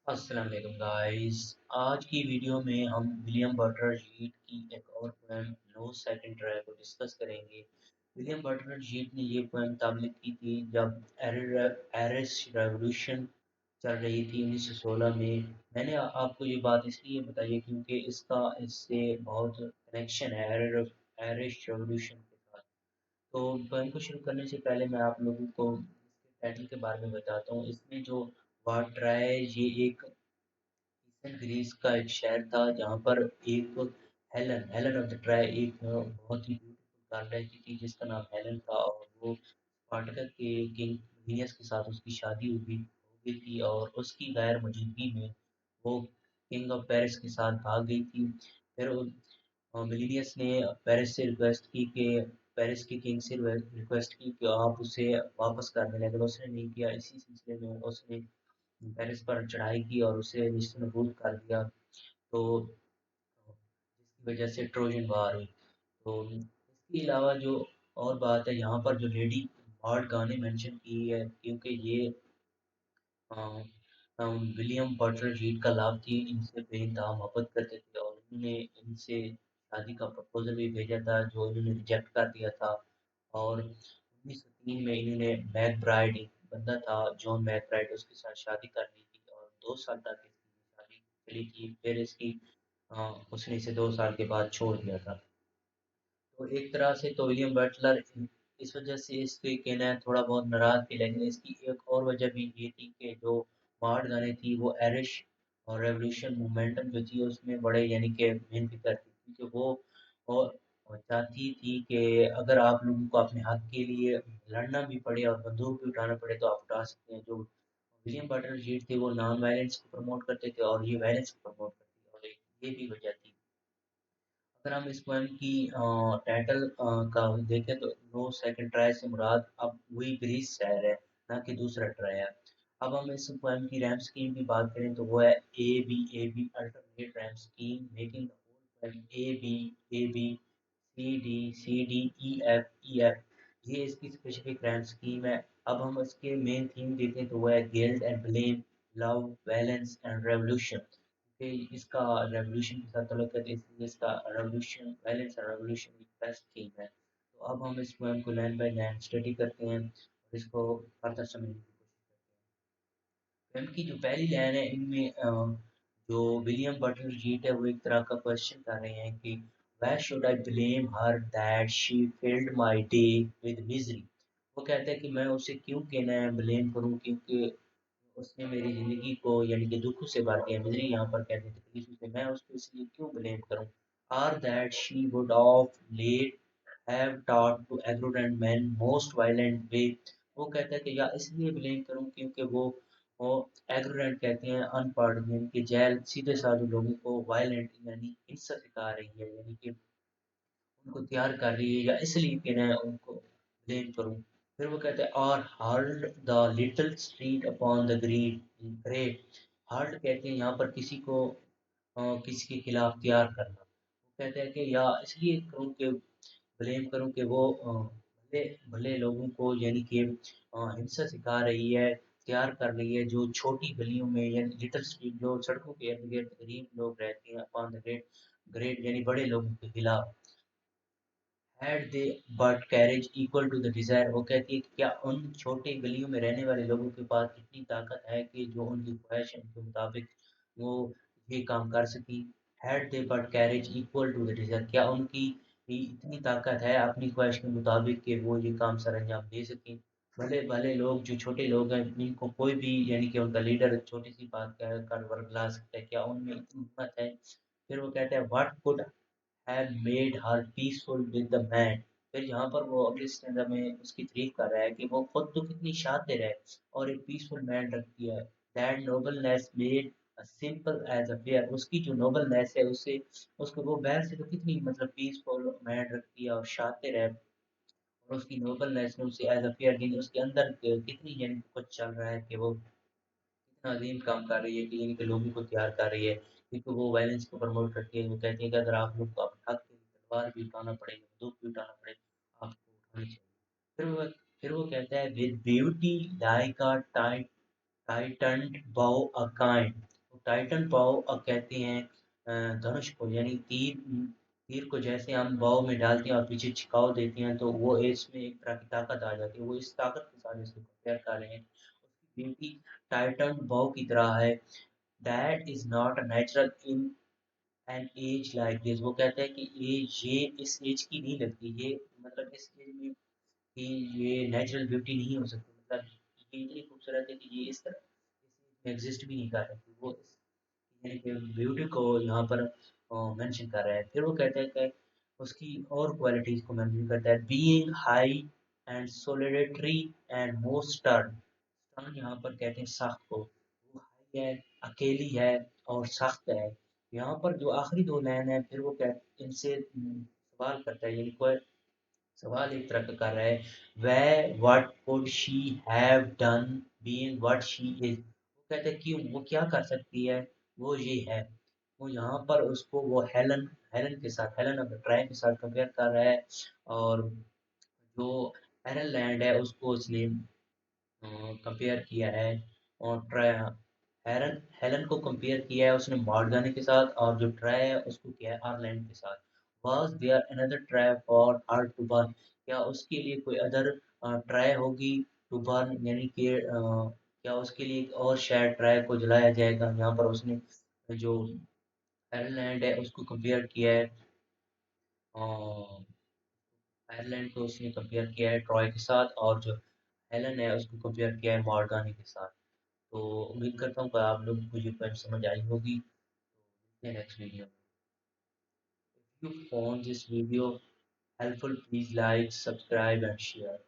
अस्सलाम वालेकुम गाइस। आज की वीडियो में हम विलियम बटलर येट की एक और पोएम नो सेकंड ट्राई को डिस्कस करेंगे। विलियम बटलर येट ने ये पोएम ताबलिग की थी जब एरिश रेवोल्यूशन चल रही थी 1916 में। मैंने आपको ये बात इसलिए बताई है क्योंकि इसका इससे बहुत कनेक्शन है एरिश रेवोल्यूशन के साथ। तो पोएम को शुरू करने से पहले मैं आप लोगों को इसके टाइटल के बारे में बताता हूँ। इसमें जो वाट ट्राई ये एक एथेंस ग्रीस का एक शहर था जहाँ पर एक हेलन ऑफ द ट्राय एक बहुत ही ब्यूटीफुल गर्ल रहती थी जिसका नाम हेलन था और वो स्पार्टकस के किंग मिलियस के साथ उसकी शादी हो गई थी और उसकी गैर मौजूदगी में वो किंग ऑफ पेरिस के साथ भाग गई थी। फिर मिलीनियस ने पेरिस के किंग से रिक्वेस्ट की कि आप उसे वापस कर दें, लेकिन उसने नहीं किया। इसी सिलसिले में उसने पेरिस पर चढ़ाई की और उसे नेस्तनाबूद कर दिया। तो जिसकी वजह से ट्रोजन वार हुई। तो इसके अलावा जो और बात है यहाँ पर जो लेडी बर्ड गाने मेंशन की है क्योंकि ये अ, विलियम बटलर रीड का लाभ थी, इनसे बेइंतहा मोहब्बत करते थे और इन्होंने इनसे शादी का प्रपोजल भी भेजा था जो इन्होंने रिजेक्ट कर दिया था। और 1903 में इन्होंने मैकब्राइड एक बंदा था जॉन मैकब्राइड उसके साथ शादी कर ली थी और 2 साल तक इसकी शादी चली थी। फिर इसकी उसने इसे 2 साल के बाद छोड़ दिया था। तो एक तरह से तो विलियम बटलर इस वजह से इसके कहना है थोड़ा बहुत नाराज थे, लेकिन इसकी एक और वजह भी ये थी कि जो मार्ड गाने थी वो एरिश और रेवोल्यूशन मोमेंटम जो थी उसमें बड़े यानी कि मेन फिक्र थी क्योंकि वो चाहती थी कि अगर आप लोगों को अपने हक के लिए लड़ना भी पड़े और बंदूक भी उठाना पड़े तो आप उठा सकते हैं। जो विलियम बटलर जीत थे वो नॉन वायलेंस को प्रमोट करते थे और ये वायलेंस को प्रमोट करते थे और ये भी वजह थी। अगर हम इस पोएम की टाइटल का देखें तो नो सेकंड ट्राई से मुराद अब वही ग्रीस शहर है, ना कि दूसरा ट्राई है। अब हम इस पोएम की रैम स्कीम की बात करें तो वो है A B alternate rhyme scheme making the whole poem A B C D E F ये इसकी स्पेसिफिक रैम स्कीम है। अब हम इसके मेन थीम देखें तो वो है guilt and blame, love, balance and revolution. कि इसका रेवोल्यूशन के साथ ताल्लुक है तो इसलिए इसका रेवोल्यूशन बैलेंस और रेवोल्यूशन की बेस्ट थीम है। तो अब हम इस पोएम को लाइन बाय लाइन स्टडी करते हैं और इसको फर्दर समझने की कोशिश करते हैं। पोएम की जो पहली लाइन है इनमें जो विलियम बटलर जीट है वो एक तरह का क्वेश्चन कर रहे हैं कि why should I blame her that she filled my day with misery। वो कहते हैं कि मैं उसे क्यों कहना है ब्लेम करूं क्योंकि उसने मेरी ज़िंदगी को यानी कि दुःख से भर दिया। मिज़री यहाँ पर कहते हैं तकलीफ़ से, मैं उसको इसलिए क्यों ब्लेम करूँ? Or that she would of late have taught to ignorant men most violent way। वो कहता है कि या इसलिए ब्लेम करूँ क्योंकि वो ignorant कहते हैं अनपढ़ यानी कि जैल सीधे-साधे लोगों को वायलेंट यानी हिंसा सिखा रही है यानी कि उनको तैयार कर रही है या इसलिए कि मैं उनको ब्लेम करूँ। फिर वो कहते हैं और hurled the little street upon the great. Hurled कहते हैं यहाँ पर किसी को किसी के खिलाफ तैयार करना। वो कहते हैं कि या इसलिए करूँ कि ब्लेम करूँ कि वो भले भले लोगों को यानी कि हिंसा सिखा रही है, तैयार कर रही है जो छोटी गलियों में यानी लिटिल स्ट्रीट जो सड़कों के इर्द-गिर्द गरीब लोग रहते हैं अपॉन द ग्रेट ग्रेट यानी बड़े लोगों के खिलाफ। Had they but courage equal to the desire. वो कहती है कि क्या उन छोटी गलियों में रहने वाले लोगों के पास इतनी ताकत है कि जो उनकी ख्वाहिश है उनके मुताबिक वो ये काम कर सकें। Had they but courage equal to the desire, क्या उनकी भी इतनी ताकत है अपनी ख्वाहिश के मुताबिक कि वो ये काम सर अंजाम दे सकें। भले भले लोग जो छोटे लोग हैं इनको कोई भी यानी कि उनका लीडर छोटी सी बात कह कर वर्गला सकता है, क्या उनमें इतनी हिम्मत है। फिर वो कहते हैं what could had made her peaceful with the man। फिर यहाँ पर वो अगले स्टैंडा में उसकी तारीफ कर रहा है कि वो खुद तो कितनी शातिर है और एक पीसफुल मैन रखती है। That nobleness made a simple as a fair. उसकी जो नोबलनेस है उससे उसको वो बैर से तो कितनी मतलब पीसफुल मैन रखती है और शातिर है और उसकी नोबलनेस ने उसे एज अ फेयर यानी उसके अंदर कितनी यानी कुछ चल रहा है कि वो इतना अजीम काम कर रही है कि यानी कि लोगों को तैयार कर रही है क्योंकि वो वायलेंस को प्रमोट करती है। वो कहती है कि अगर आप लोग को अपने हक के लिए तलवार भी उठाना पड़ेगा, बंदूक भी उठाना पड़ेगा, आपको उठानी चाहिए। फिर वो कहता है with beauty like a tightened bow a kind। Tighten bow अब कहते हैं धनुष को, यानी तीर तीर को जैसे हम बाव में डालते हैं और पीछे छिकाव देते हैं तो वो इसमें एक तरह की ताकत आ जाती है, वो इस ताकत के साथ इसको कंपेयर कर रहे हैं। उसकी ब्यूटी टाइटन बाव की तरह है, that is not natural in an age like this. वो कहते हैं कि ये इस एज की नहीं लगती, ये मतलब इस एज में कि ये नेचुरल ब्यूटी नहीं हो सकती, मतलब ये इतनी खूबसूरत है कि ये इस तरह एग्जिस्ट भी नहीं कर सकती। वो इस यानी कि ब्यूटी को यहाँ पर मेंशन कर रहा है। फिर वो कहता है कि उसकी और क्वालिटीज को मेंशन करता है, being high and solidary and more stern. Stern यहाँ पर कहते हैं सख्त को, वो हाई है, अकेली है और सख्त है। यहाँ पर जो आखिरी दो लाइन है फिर वो इनसे सवाल करता है, यानी कोई सवाल एक तरह का कर रहा है, way what could she have done being what she is. वो कहते हैं कि वो क्या कर सकती है, वो ये है। वो यहाँ पर उसको वो हेलन हेलन के साथ, हेलन ऑफ द ट्राई के साथ कंपेयर कर रहा है। और जो एरन लैंड है उसको उसने कंपेयर किया है, और हेरन हेलन को कंपेयर किया है उसने मॉर्गन के साथ, और जो ट्राई है उसको किया है आयरलैंड के साथ। Was there another try for her to burn, क्या उसके लिए कोई अदर ट्राई होगी टू बर्न, यानी कि क्या उसके लिए एक और शायद ट्राई को जलाया जाएगा। यहाँ पर उसने जो आयरलैंड है उसको कंपेयर किया है, आयरलैंड को उसने कंपेयर किया है ट्रॉय के साथ, और जो हेलन है उसको कंपेयर किया है मॉर्गानी के साथ। तो उम्मीद करता हूँ कि आप लोग को ये पॉइंट समझ आई होगी। Next video, if you found this video helpful, please like, subscribe and share.